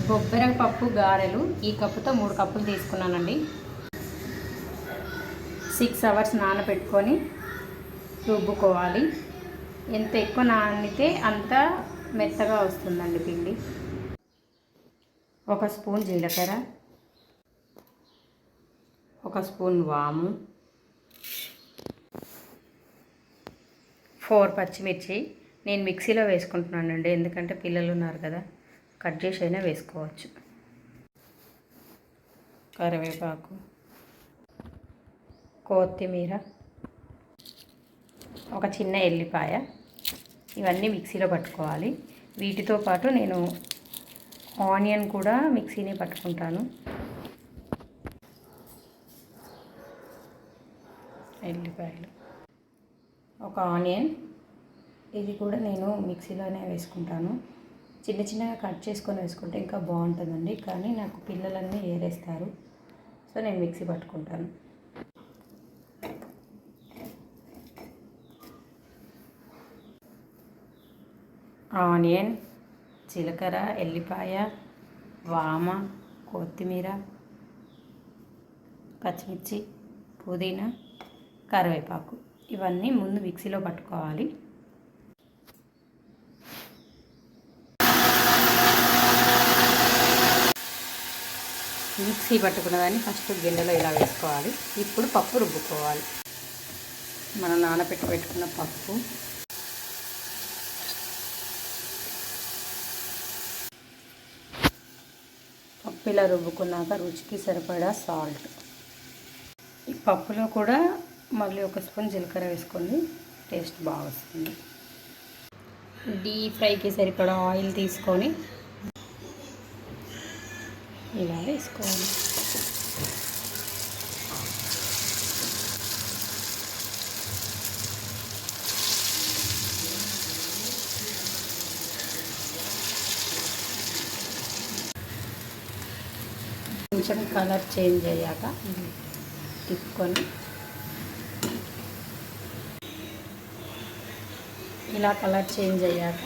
బొబ్బర పప్పు గారెలు ఈ కప్పుతో 3 కప్పులు తీసుకున్నానండి. 6 అవర్స్ నానబెట్టుకొని రుబ్బుకోవాలి. ఎంత ఎక్కువ నానితే అంత మెత్తగా వస్తుందండి పిండి. 1 స్పూన్ జీలకర్ర, 1 స్పూన్ వాము, 4 పచ్చిమిర్చి. నేను మిక్సీలో వేసుకుంటున్నానండి, ఎందుకంటే పిల్లలు ఉన్నారు కదా, కట్ చేసి అయినా వేసుకోవచ్చు. కరివేపాకు, కొత్తిమీర, ఒక చిన్న ఎల్లిపాయ. ఇవన్నీ మిక్సీలో పట్టుకోవాలి. వీటితో పాటు నేను ఆనియన్ కూడా మిక్సీని పట్టుకుంటాను. ఎల్లిపాయలు, ఒక ఆనియన్, ఇది కూడా నేను మిక్సీలోనే వేసుకుంటాను. చిన్న చిన్నగా కట్ చేసుకొని వేసుకుంటే ఇంకా బాగుంటుందండి, కానీ నాకు పిల్లలన్నీ ఏరేస్తారు, సో నేను మిక్సీ పట్టుకుంటాను. ఆనియన్, జీలకర్ర, ఎల్లిపాయ, వామ, కొత్తిమీర, పచ్చిమిర్చి, పుదీనా, కరివేపాకు, ఇవన్నీ ముందు మిక్సీలో పట్టుకోవాలి. మిక్సీ పట్టుకున్న దాన్ని ఫస్ట్ గిన్నెలో ఇలా వేసుకోవాలి. ఇప్పుడు పప్పు రుబ్బుకోవాలి. మనం పెట్టుకున్న పప్పు, పప్పు ఇలా రుబ్బుకున్నాక రుచికి సరిపడా సాల్ట్. ఈ పప్పులో కూడా మళ్ళీ 1 స్పూన్ జీలకర్ర వేసుకోండి, టేస్ట్ బాగా వస్తుంది. డీప్ ఫ్రైకి సరిపడా ఆయిల్ తీసుకొని ఇలా వేసుకోవాలి. కొంచెం కలర్ చేంజ్ అయ్యాక తిప్పుకొని ఇలా కలర్ చేంజ్ అయ్యాక